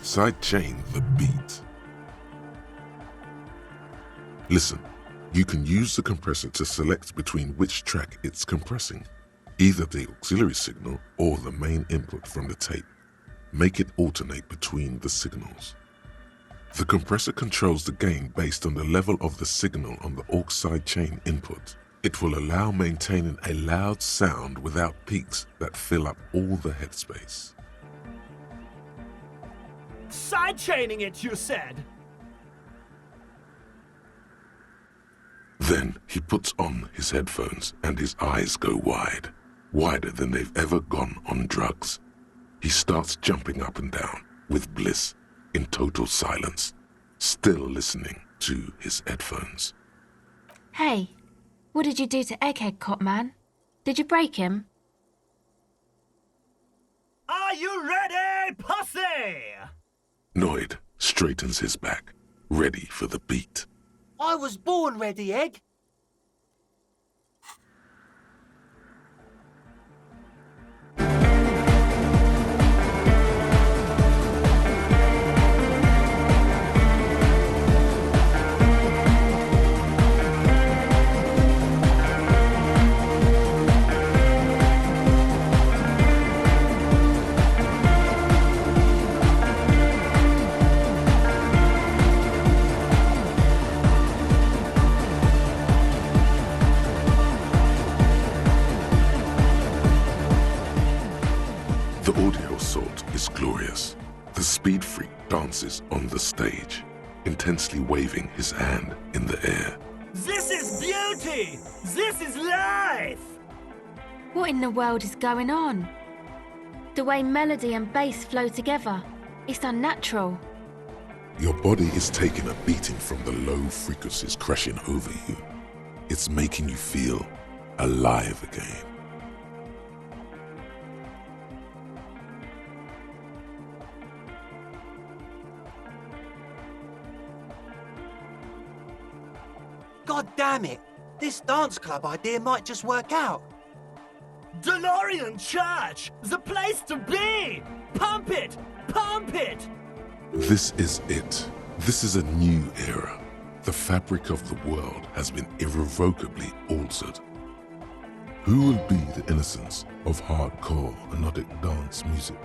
sidechain the beat. Listen, you can use the compressor to select between which track it's compressing, either the auxiliary signal or the main input from the tape. Make it alternate between the signals. The compressor controls the gain based on the level of the signal on the aux sidechain input. It will allow maintaining a loud sound without peaks that fill up all the headspace. Sidechaining it, you said? Then he puts on his headphones and his eyes go wide, wider than they've ever gone on drugs. He starts jumping up and down with bliss in total silence, still listening to his headphones. Hey, what did you do to Egghead, Cop Man? Did you break him? Are you ready, pussy? Noid straightens his back, ready for the beat. I was born ready, Egg. The audio assault is glorious. The speed freak dances on the stage, intensely waving his hand in the air. This is beauty! This is life! What in the world is going on? The way melody and bass flow together, it's unnatural. Your body is taking a beating from the low frequencies crashing over you. It's making you feel alive again. God damn it! This dance club idea might just work out. DeLorean Church! The place to be! Pump it! Pump it! This is it. This is a new era. The fabric of the world has been irrevocably altered. Who will be the innocence of hardcore melodic dance music?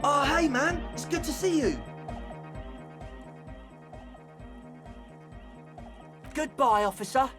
Oh, hey man, it's good to see you. Goodbye, officer.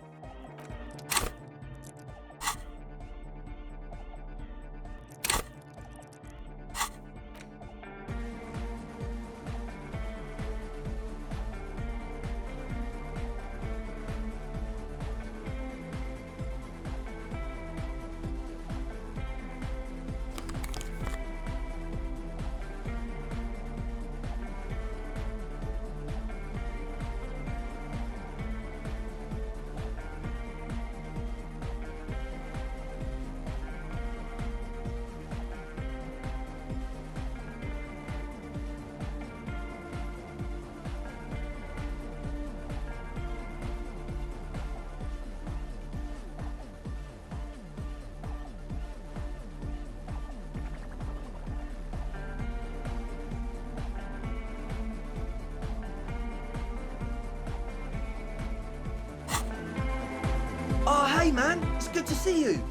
Oh, hey man, it's good to see you.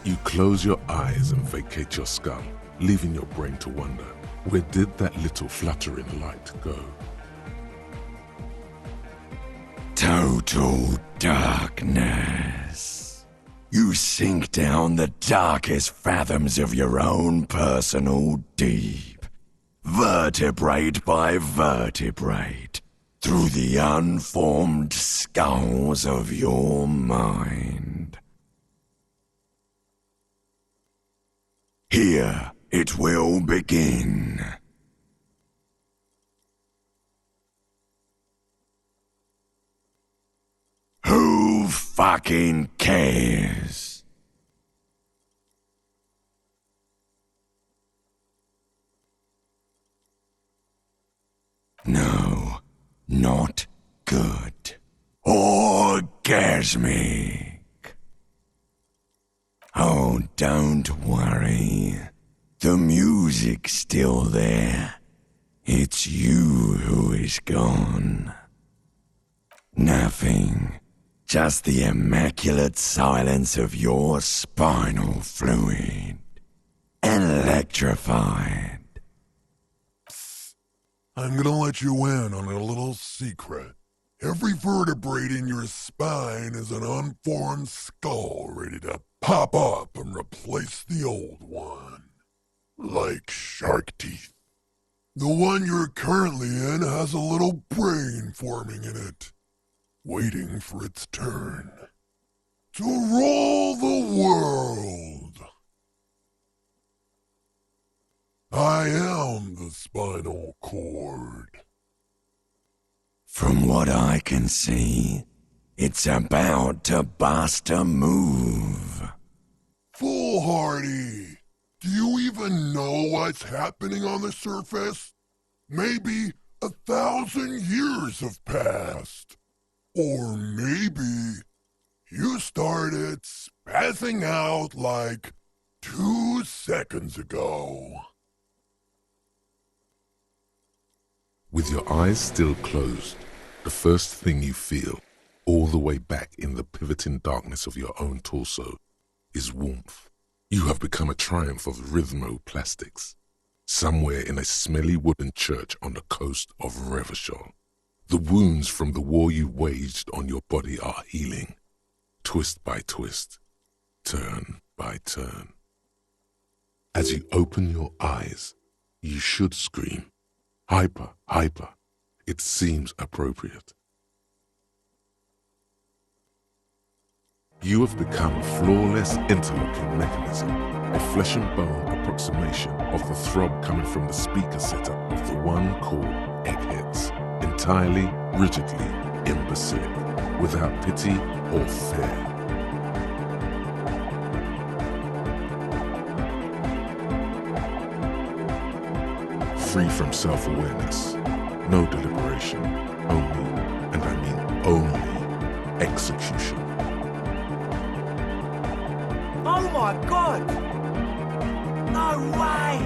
You close your eyes and vacate your skull, leaving your brain to wonder, where did that little fluttering light go? Total darkness. You sink down the darkest fathoms of your own personal deep, vertebrate by vertebrate, through the unformed skulls of your mind. Here it will begin. Who fucking cares? No, not good. Orgasmic. Oh, don't worry. The music's still there. It's you who is gone. Nothing. Just the immaculate silence of your spinal fluid. Electrified. I'm gonna let you in on a little secret. Every vertebrae in your spine is an unformed skull ready to pop up and replace the old one. Like shark teeth. The one you're currently in has a little brain forming in it, waiting for its turn to rule the world. I am the spinal cord. From what I can see, it's about to bust a move. Foolhardy! Do you even know what's happening on the surface? Maybe 1,000 years have passed. Or maybe you started spazzing out like 2 seconds ago. With your eyes still closed, the first thing you feel, all the way back in the pivoting darkness of your own torso, is warmth. You have become a triumph of rhythmoplastics, somewhere in a smelly wooden church on the coast of Revachol. The wounds from the war you waged on your body are healing, twist by twist, turn by turn. As you open your eyes, you should scream, hyper, hyper. It seems appropriate. You have become a flawless interlocking mechanism, a flesh and bone approximation of the throb coming from the speaker setup of the one called Eggheads, entirely, rigidly, imbecilic, without pity or fear. Free from self-awareness, no deliberation, only, and I mean only, execution. Oh my god! No way!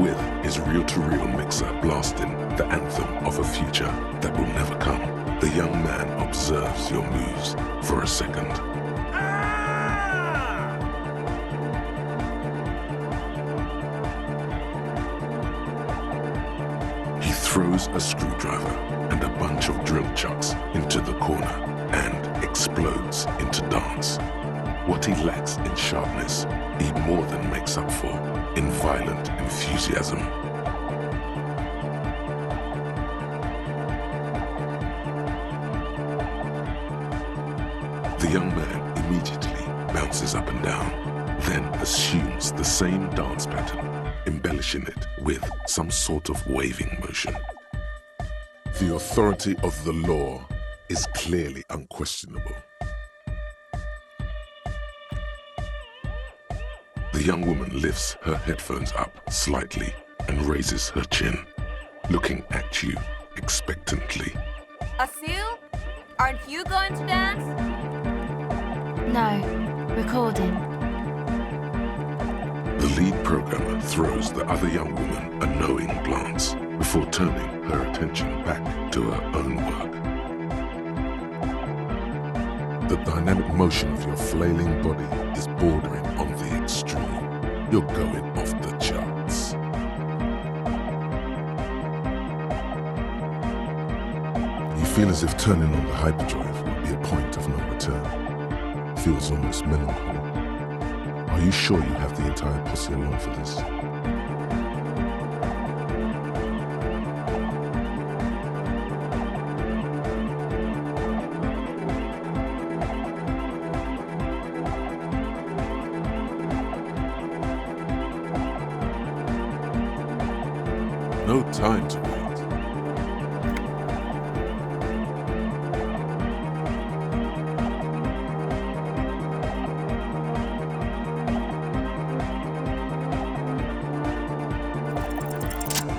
With his reel-to-reel mixer blasting the anthem of a future that will never come, the young man observes your moves for a second. He throws a screwdriver and a bunch of drill chucks into the corner and explodes into dance. What he lacks in sharpness, he more than makes up for in violent enthusiasm. The young man immediately bounces up and down, then assumes the same dance pattern, embellishing it with some sort of waving motion. The authority of the law is clearly unquestionable. The young woman lifts her headphones up slightly and raises her chin, looking at you expectantly. Acele, aren't you going to dance? No, recording. The lead programmer throws the other young woman a knowing glance before turning her attention back to her own work. The dynamic motion of your flailing body is bordering on the extreme. You're going off the charts. You feel as if turning on the hyperdrive would be a point of no return. Feels almost melancholy. Are you sure you have the entire posse along for this? no time to wait.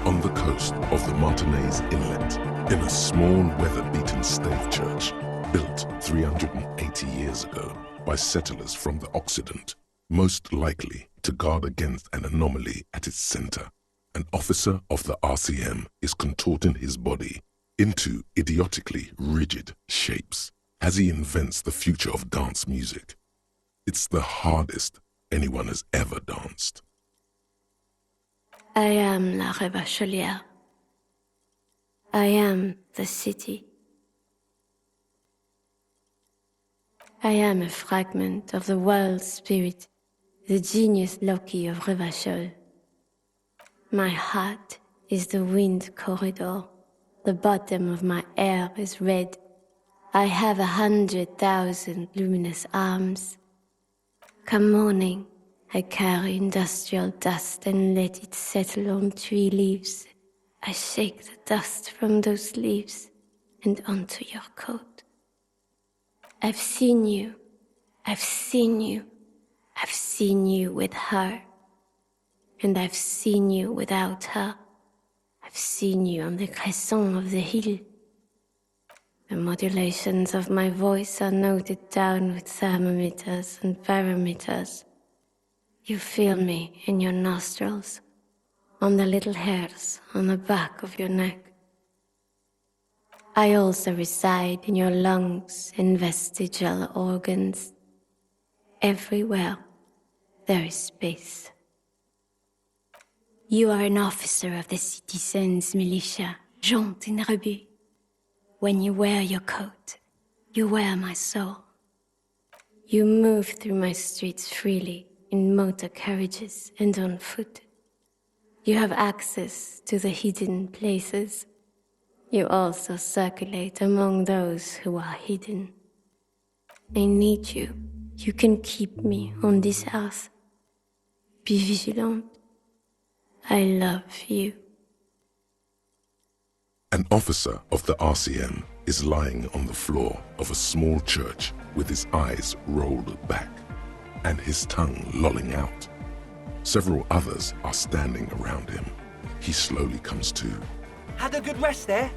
On the coast of the Martinez Inlet, in a small weather-beaten stave church built 380 years ago by settlers from the Occident, most likely to guard against an anomaly at its center, an officer of the RCM is contorting his body into idiotically rigid shapes as he invents the future of dance music. It's the hardest anyone has ever danced. I am la Revacholière. I am the city. I am a fragment of the world spirit, the genius Loki of Revachol. My heart is the wind corridor. The bottom of my air is red. I have 100,000 luminous arms. Come morning, I carry industrial dust and let it settle on tree leaves. I shake the dust from those leaves and onto your coat. I've seen you. I've seen you. I've seen you with her. And I've seen you without her. I've seen you on the crescent of the hill. The modulations of my voice are noted down with thermometers and barometers. You feel me in your nostrils, on the little hairs on the back of your neck. I also reside in your lungs and vestigial organs. Everywhere there is space. You are an officer of the citizens' militia, jaunt in rebut. When you wear your coat, you wear my soul. You move through my streets freely, in motor carriages and on foot. You have access to the hidden places. You also circulate among those who are hidden. I need you. You can keep me on this earth. Be vigilant. I love you. An officer of the RCM is lying on the floor of a small church with his eyes rolled back and his tongue lolling out. Several others are standing around him. He slowly comes to. Had a good rest there?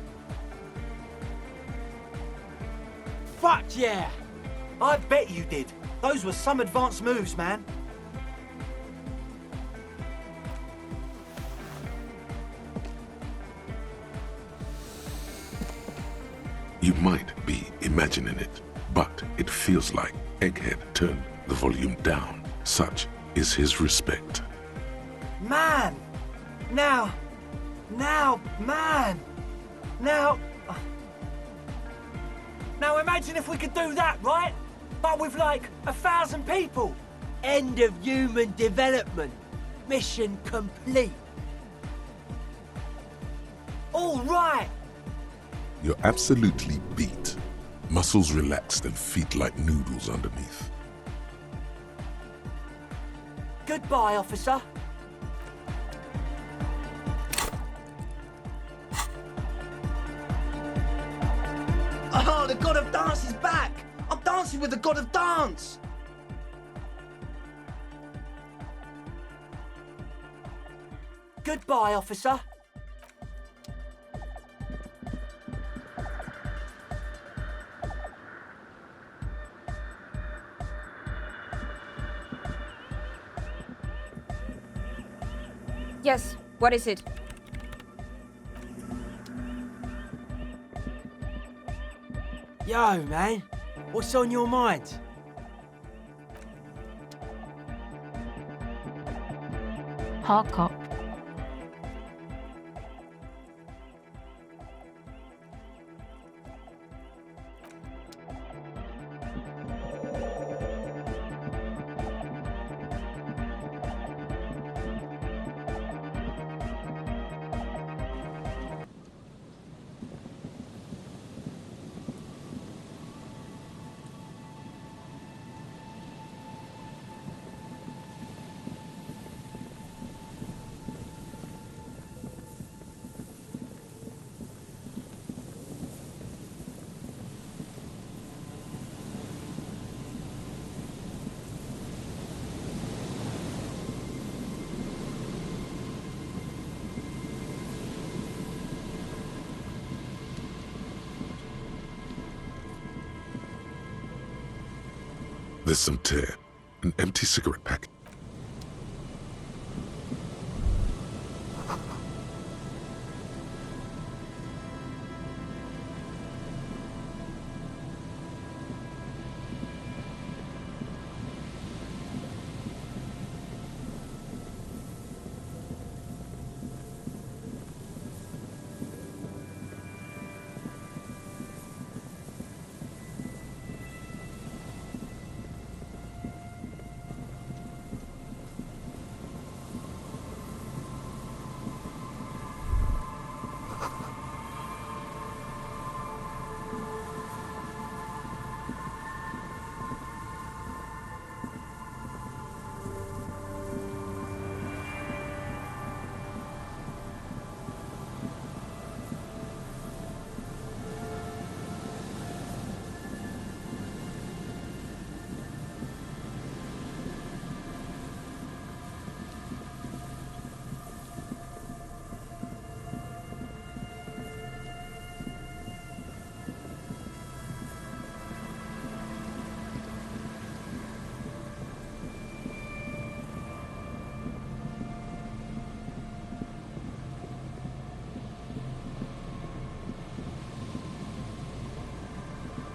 Fuck yeah! I bet you did. Those were some advanced moves, man. You might be imagining it, but it feels like Egghead turned the volume down. Such is his respect. Man! Now, man! Now imagine if we could do that, right? But with like 1,000 people. End of human development. Mission complete. All right! You're absolutely beat. Muscles relaxed and feet like noodles underneath. Goodbye, officer. Oh, the god of dance is back! I'm dancing with the god of dance! Goodbye, officer. Yes, what is it? Yo, man, what's on your mind? Hardcock. There's some tear, an empty cigarette packet.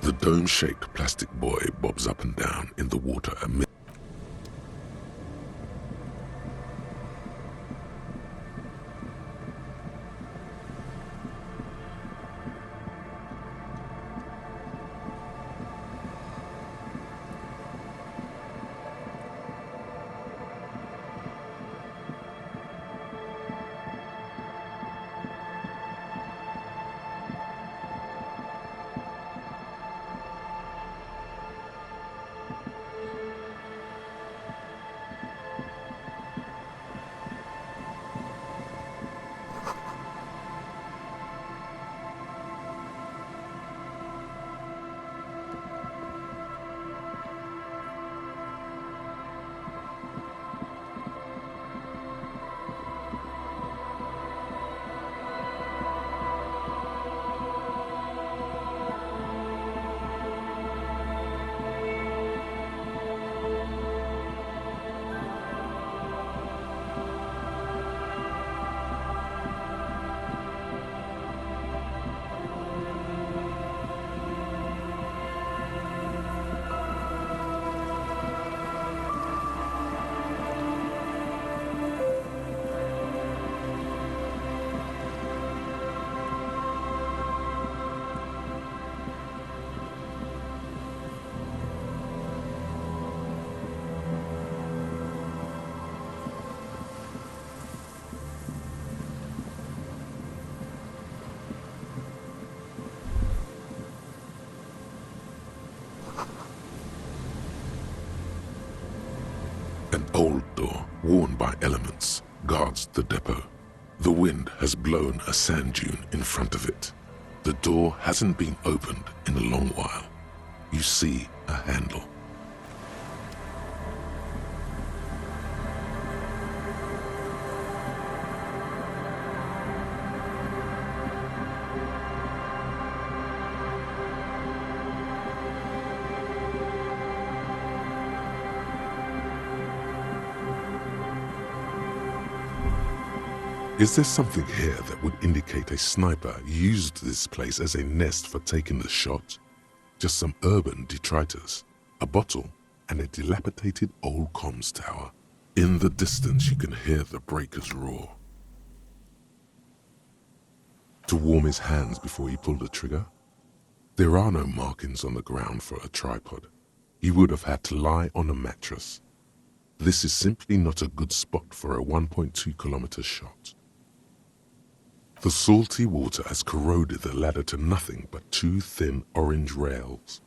The dome-shaped plastic buoy bobs up and down in the water amid. An old door, worn by elements, guards the depot. The wind has blown a sand dune in front of it. The door hasn't been opened in a long while. You see a handle. Is there something here that would indicate a sniper used this place as a nest for taking the shot? Just some urban detritus, a bottle, and a dilapidated old comms tower. In the distance you can hear the breakers roar. To warm his hands before he pulled the trigger? There are no markings on the ground for a tripod. He would have had to lie on a mattress. This is simply not a good spot for a 1.2-kilometer shot. The salty water has corroded the ladder to nothing but two thin orange rails.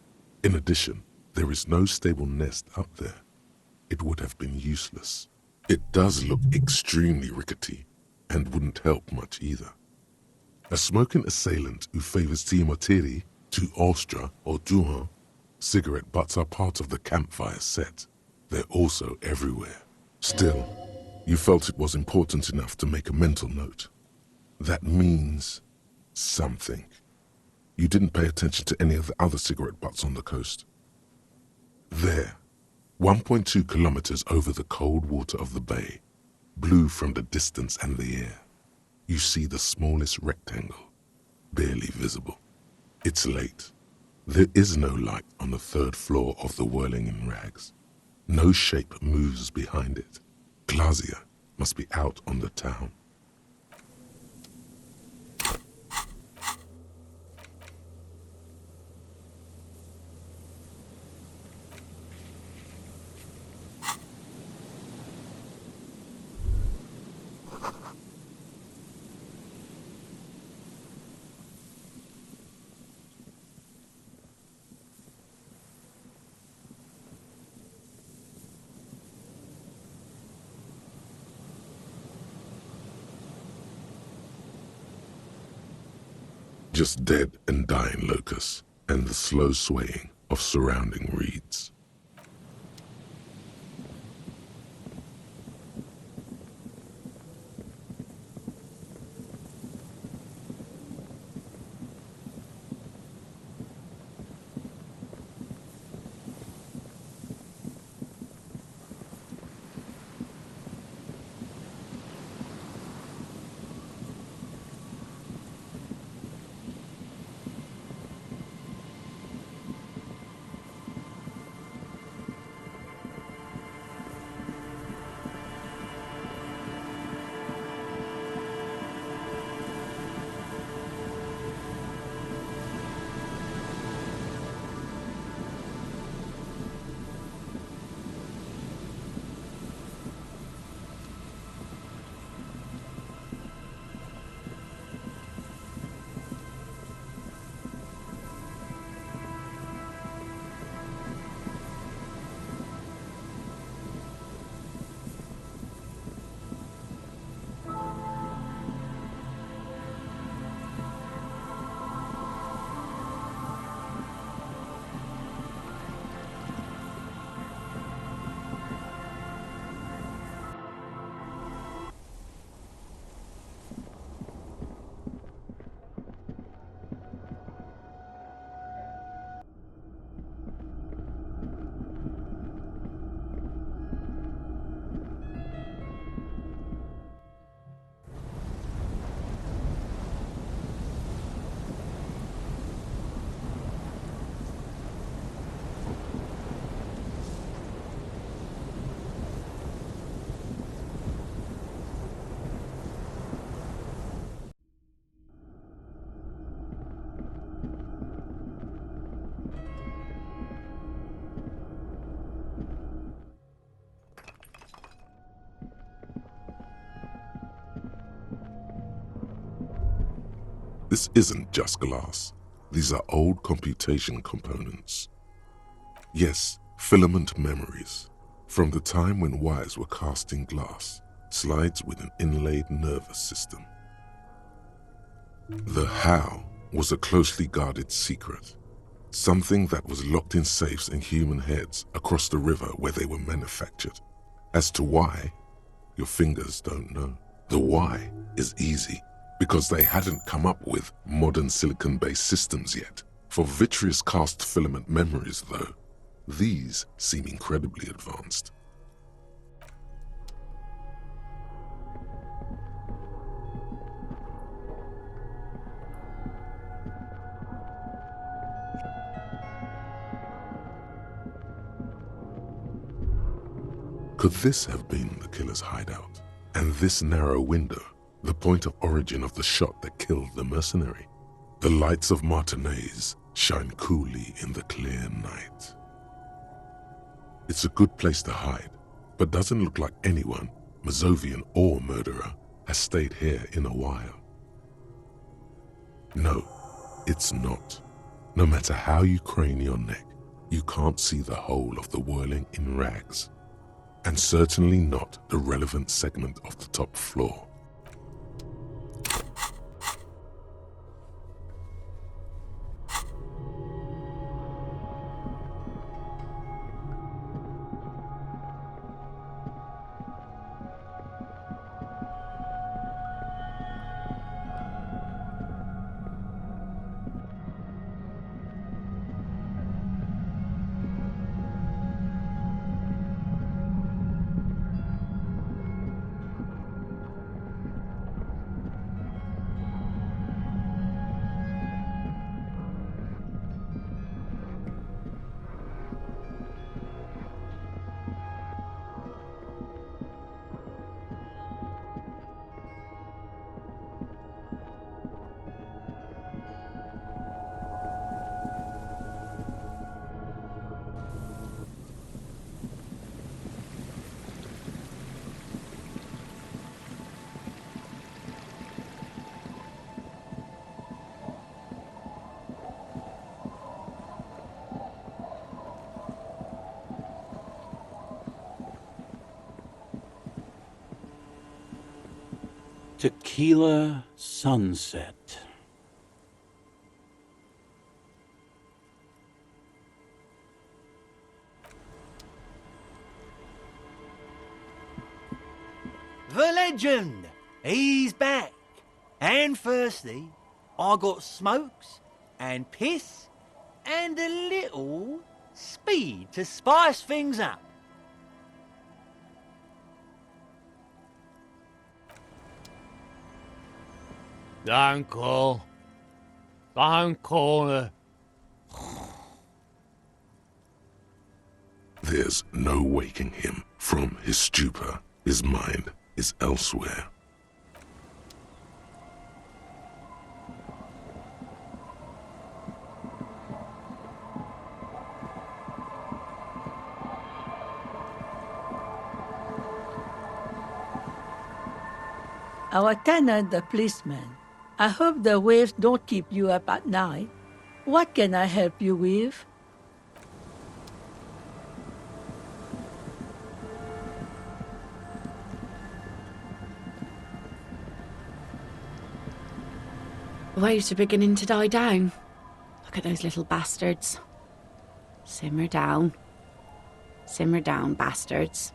In addition, there is no stable nest up there. It would have been useless. It does look extremely rickety, and wouldn't help much either. A smoking assailant who favors Timotiri, to Ostra or Duhan, cigarette butts are part of the campfire set. They're also everywhere. Still, you felt it was important enough to make a mental note. That means something. You didn't pay attention to any of the other cigarette butts on the coast. There, 1.2 kilometers over the cold water of the bay, blue from the distance and the air, you see the smallest rectangle, barely visible. It's late. There is no light on the third floor of the Whirling in Rags. No shape moves behind it. Glacia must be out on the town. Just dead and dying locusts and the slow swaying of surrounding reeds. This isn't just glass. These are old computation components. Yes, filament memories. From the time when wires were cast in glass, slides with an inlaid nervous system. The how was a closely guarded secret. Something that was locked in safes in human heads across the river where they were manufactured. As to why, your fingers don't know. The why is easy, because they hadn't come up with modern silicon-based systems yet. For vitreous cast filament memories, though, these seem incredibly advanced. Could this have been the killer's hideout? And this narrow window, the point of origin of the shot that killed the mercenary? The lights of Martinez shine coolly in the clear night. It's a good place to hide, but doesn't look like anyone, Mazovian or murderer, has stayed here in a while. No, it's not. No matter how you crane your neck, you can't see the whole of the Whirling in Rags, and certainly not the relevant segment of the top floor. Tequila sunset. The legend! He's back. And firstly, I got smokes and piss and a little speed to spice things up. Don't call her. There's no waking him from his stupor. His mind is elsewhere. Our tenant, the policeman. I hope the waves don't keep you up at night. What can I help you with? Waves are beginning to die down. Look at those little bastards. Simmer down. Simmer down, bastards.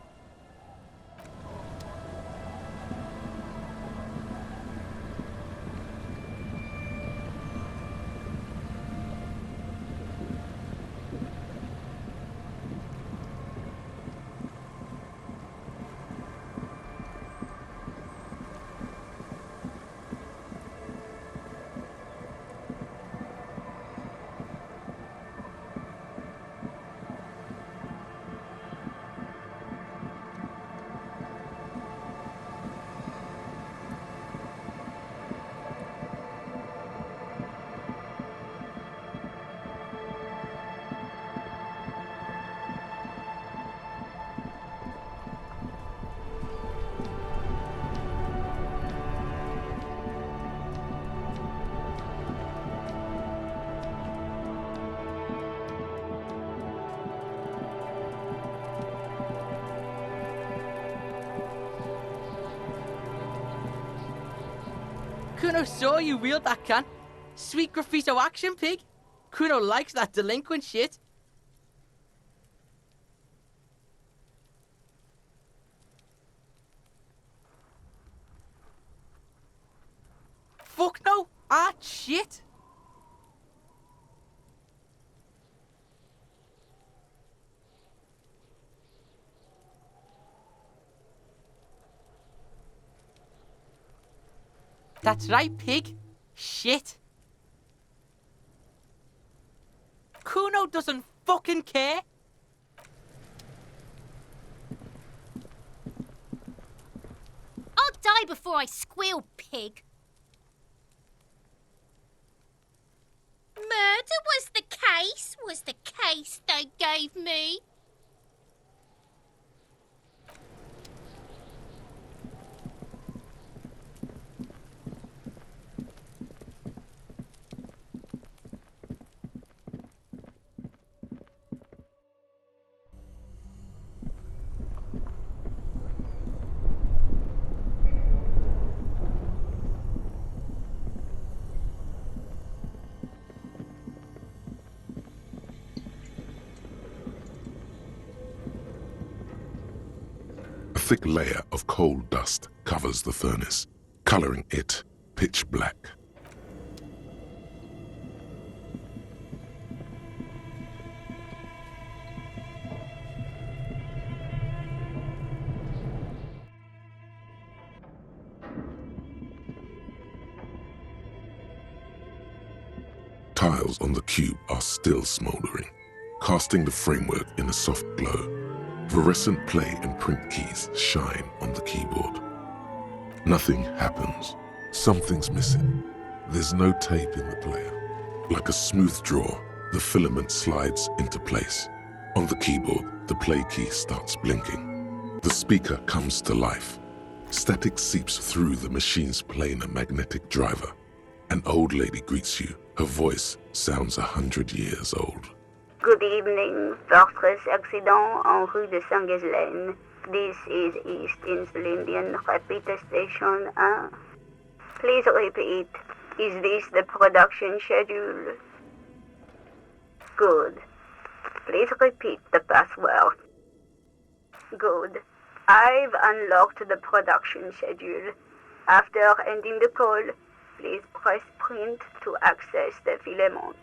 Cuno saw you wield that can. Sweet graffito action, pig. Cuno likes that delinquent shit. Fuck no! Ah, shit! That's right, pig. Shit. Cuno doesn't fucking care. I'll die before I squeal, pig. Murder was the case they gave me. A thick layer of coal dust covers the furnace, coloring it pitch black. Tiles on the cube are still smoldering, casting the framework in a soft glow. Fluorescent play and print keys shine on the keyboard. Nothing happens. Something's missing. There's no tape in the player. Like a smooth draw, the filament slides into place. On the keyboard, the play key starts blinking. The speaker comes to life. Static seeps through the machine's planar magnetic driver. An old lady greets you. Her voice sounds 100 years old. Good evening, Fortress accident en rue de Saint-Ghislaine. This is East Insulindian Repeater Station 1. Please repeat. Is this the production schedule? Good. Please repeat the password. Good. I've unlocked the production schedule. After ending the call, please press print to access the filament.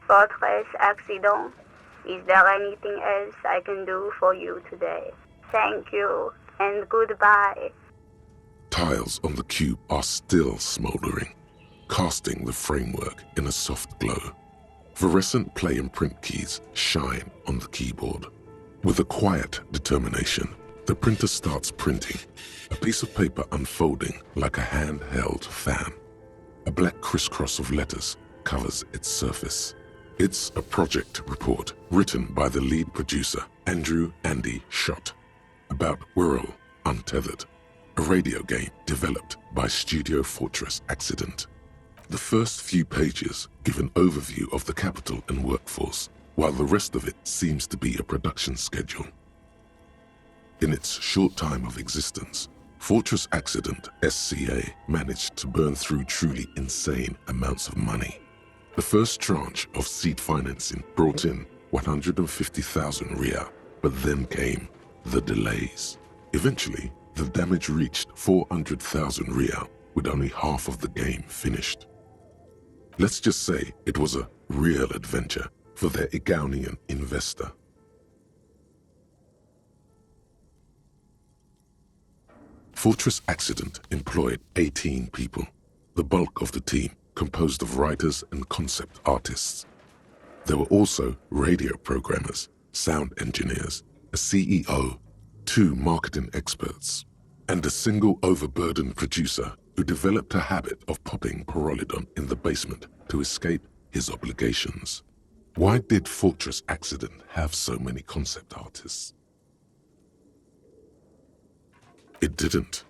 Fortress Accident, is there anything else I can do for you today? Thank you, and goodbye. Tiles on the cube are still smoldering, casting the framework in a soft glow. Fluorescent play and print keys shine on the keyboard. With a quiet determination, the printer starts printing, a piece of paper unfolding like a handheld fan. A black crisscross of letters covers its surface. It's a project report written by the lead producer, Andrew Andy Schott, about Whirl Untethered, a radio game developed by Studio Fortress Accident. The first few pages give an overview of the capital and workforce, while the rest of it seems to be a production schedule. In its short time of existence, Fortress Accident SCA managed to burn through truly insane amounts of money. The first tranche of seed financing brought in 150,000 Riyal, but then came the delays. Eventually, the damage reached 400,000 Riyal, with only half of the game finished. Let's just say it was a real adventure for their Igaunian investor. Fortress Accident employed 18 people, the bulk of the team composed of writers and concept artists. There were also radio programmers, sound engineers, a CEO, 2 marketing experts, and a single overburdened producer who developed a habit of popping Pyrrolidon in the basement to escape his obligations. Why did Fortress Accident have so many concept artists? It didn't.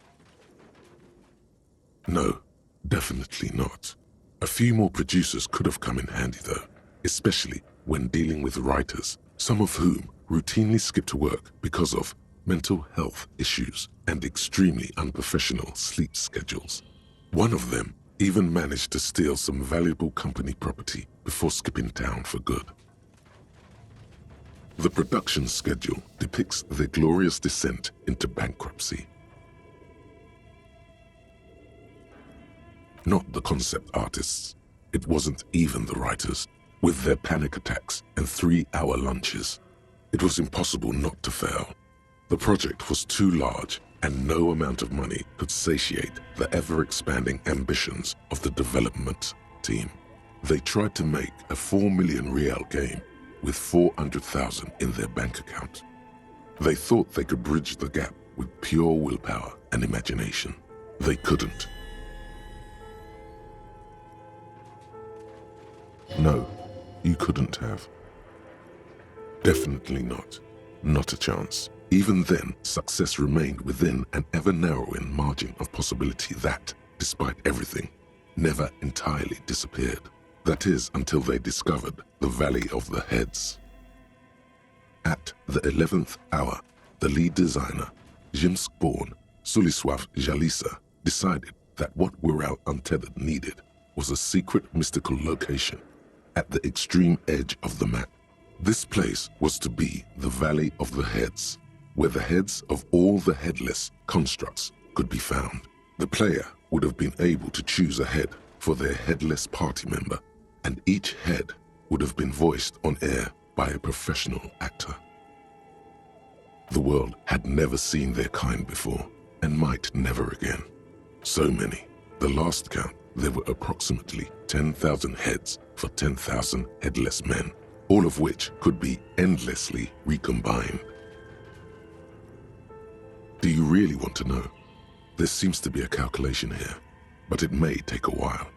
No, definitely not. A few more producers could have come in handy though, especially when dealing with writers, some of whom routinely skipped work because of mental health issues and extremely unprofessional sleep schedules. One of them even managed to steal some valuable company property before skipping town for good. The production schedule depicts their glorious descent into bankruptcy. Not the concept artists. It wasn't even the writers, with their panic attacks and 3-hour lunches. It was impossible not to fail. The project was too large, and no amount of money could satiate the ever-expanding ambitions of the development team. They tried to make a 4 million Riyal game with 400,000 in their bank account. They thought they could bridge the gap with pure willpower and imagination. They couldn't. No, you couldn't have. Definitely not. Not a chance. Even then, success remained within an ever-narrowing margin of possibility that, despite everything, never entirely disappeared. That is, until they discovered the Valley of the Heads. At the 11th hour, the lead designer, Jimsk-born Suliswav Jalisa, decided that what Whirl Untethered needed was a secret mystical location at the extreme edge of the map. This place was to be the Valley of the Heads, where the heads of all the headless constructs could be found. The player would have been able to choose a head for their headless party member, and each head would have been voiced on air by a professional actor. The world had never seen their kind before, and might never again. So many. The last count, there were approximately 10,000 heads for 10,000 headless men, all of which could be endlessly recombined. Do you really want to know? There seems to be a calculation here, but it may take a while.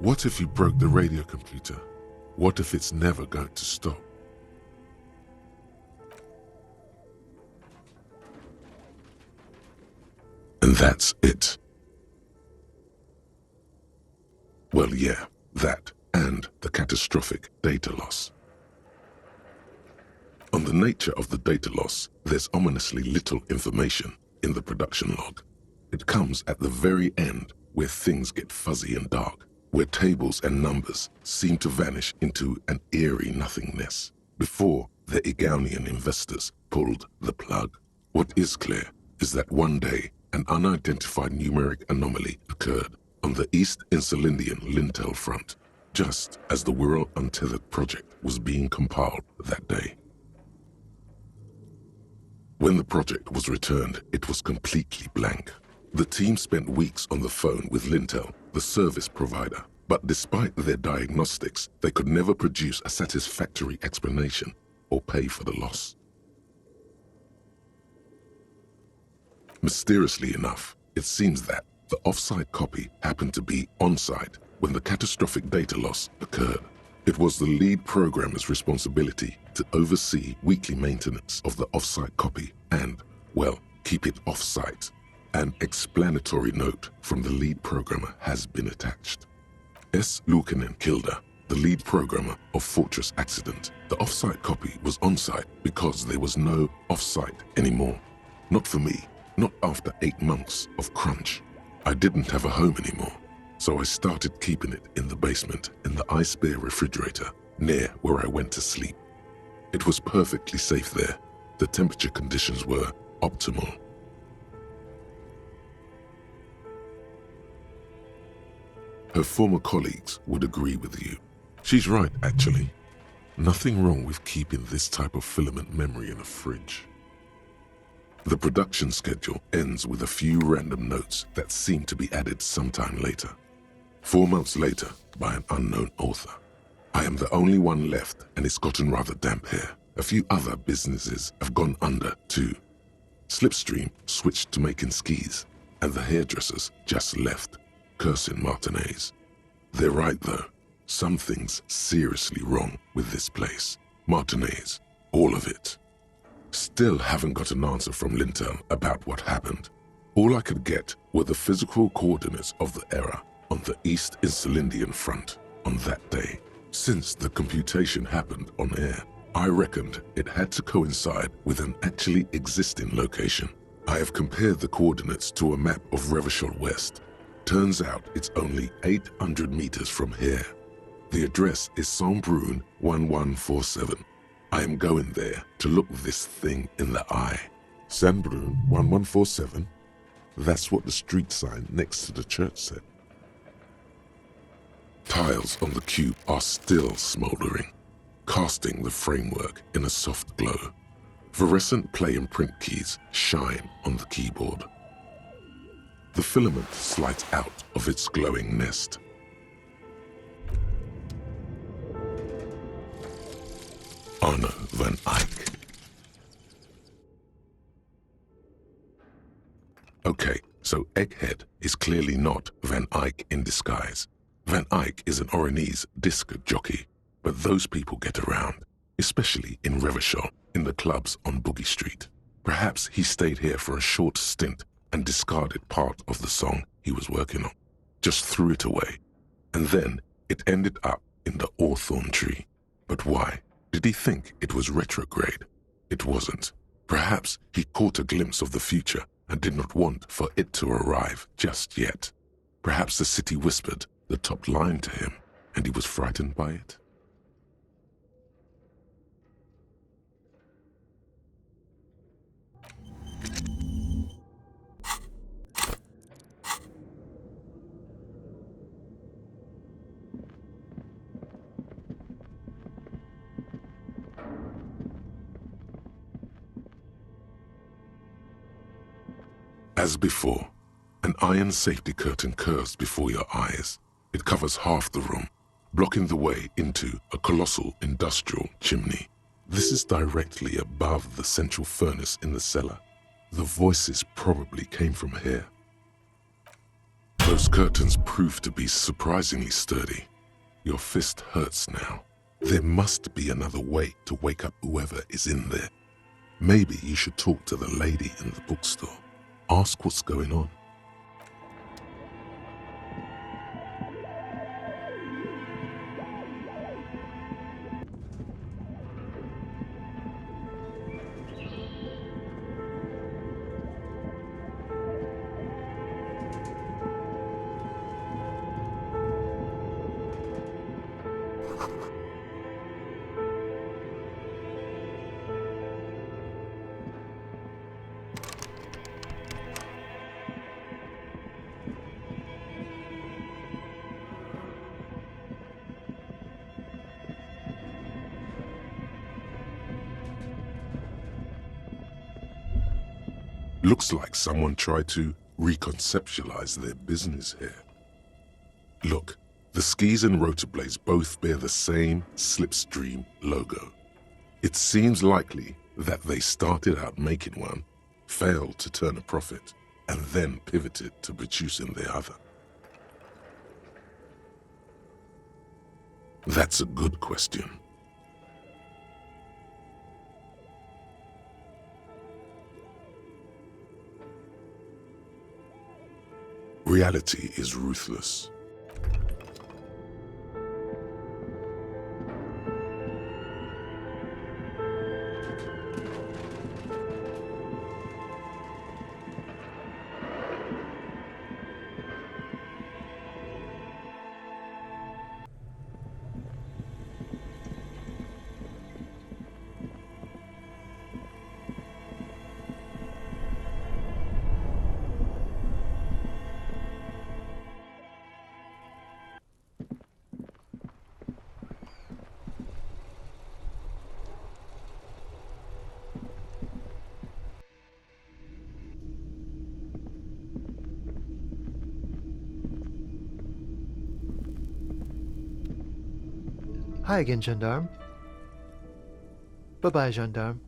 What if you broke the radio computer? What if it's never going to stop? And that's it. Well, yeah, that and the catastrophic data loss. On the nature of the data loss, there's ominously little information in the production log. It comes at the very end where things get fuzzy and dark, where tables and numbers seem to vanish into an eerie nothingness before the Egonian investors pulled the plug. What is clear is that one day an unidentified numeric anomaly occurred on the East Insulindian lintel front, just as the World Untethered project was being compiled that day. When the project was returned, it was completely blank. The team spent weeks on the phone with Lintel, the service provider, but despite their diagnostics, they could never produce a satisfactory explanation or pay for the loss. Mysteriously enough, it seems that the off-site copy happened to be on-site when the catastrophic data loss occurred. It was the lead programmer's responsibility to oversee weekly maintenance of the off-site copy and, well, keep it off-site. An explanatory note from the lead programmer has been attached. S. Luukinen Kilda, the lead programmer of Fortress Accident. The off-site copy was on-site because there was no off-site anymore. Not for me, not after 8 months of crunch. I didn't have a home anymore, so I started keeping it in the basement in the ice bear refrigerator near where I went to sleep. It was perfectly safe there. The temperature conditions were optimal. Her former colleagues would agree with you. She's right, actually. Nothing wrong with keeping this type of filament memory in a fridge. The production schedule ends with a few random notes that seem to be added sometime later. 4 months later, by an unknown author. I am the only one left, and it's gotten rather damp here. A few other businesses have gone under too. Slipstream switched to making skis, and the hairdressers just left, cursing Martinez. They're right though. Something's seriously wrong with this place. Martinez, all of it. Still haven't got an answer from Lintel about what happened. All I could get were the physical coordinates of the error on the East Insulindian front on that day. Since the computation happened on air, I reckoned it had to coincide with an actually existing location. I have compared the coordinates to a map of Revachol West. Turns out it's only 800 meters from here. The address is Saint-Brun 1147. I am going there to look this thing in the eye. Saint-Brun 1147? That's what the street sign next to the church said. Tiles on the cube are still smoldering, casting the framework in a soft glow. Fluorescent play and print keys shine on the keyboard. The filament slides out of its glowing nest. Arno van Eyck. Okay, so Egghead is clearly not Van Eyck in disguise. Van Eyck is an Oranese disc jockey, but those people get around, especially in Revachol, in the clubs on Boogie Street. Perhaps he stayed here for a short stint and discarded part of the song he was working on, just threw it away, and then it ended up in the Hawthorn tree. But why? Did he think it was retrograde? It wasn't. Perhaps he caught a glimpse of the future and did not want for it to arrive just yet. Perhaps the city whispered the top line to him, and he was frightened by it. As before, an iron safety curtain curves before your eyes. It covers half the room, blocking the way into a colossal industrial chimney. This is directly above the central furnace in the cellar. The voices probably came from here. Those curtains proved to be surprisingly sturdy. Your fist hurts now. There must be another way to wake up whoever is in there. Maybe you should talk to the lady in the bookstore. Ask what's going on. Looks like someone tried to reconceptualize their business here. Look, the skis and rotor blades both bear the same Slipstream logo. It seems likely that they started out making one, failed to turn a profit, and then pivoted to producing the other. That's a good question. Reality is ruthless. Hi again, Gendarme. Bye-bye, Gendarme.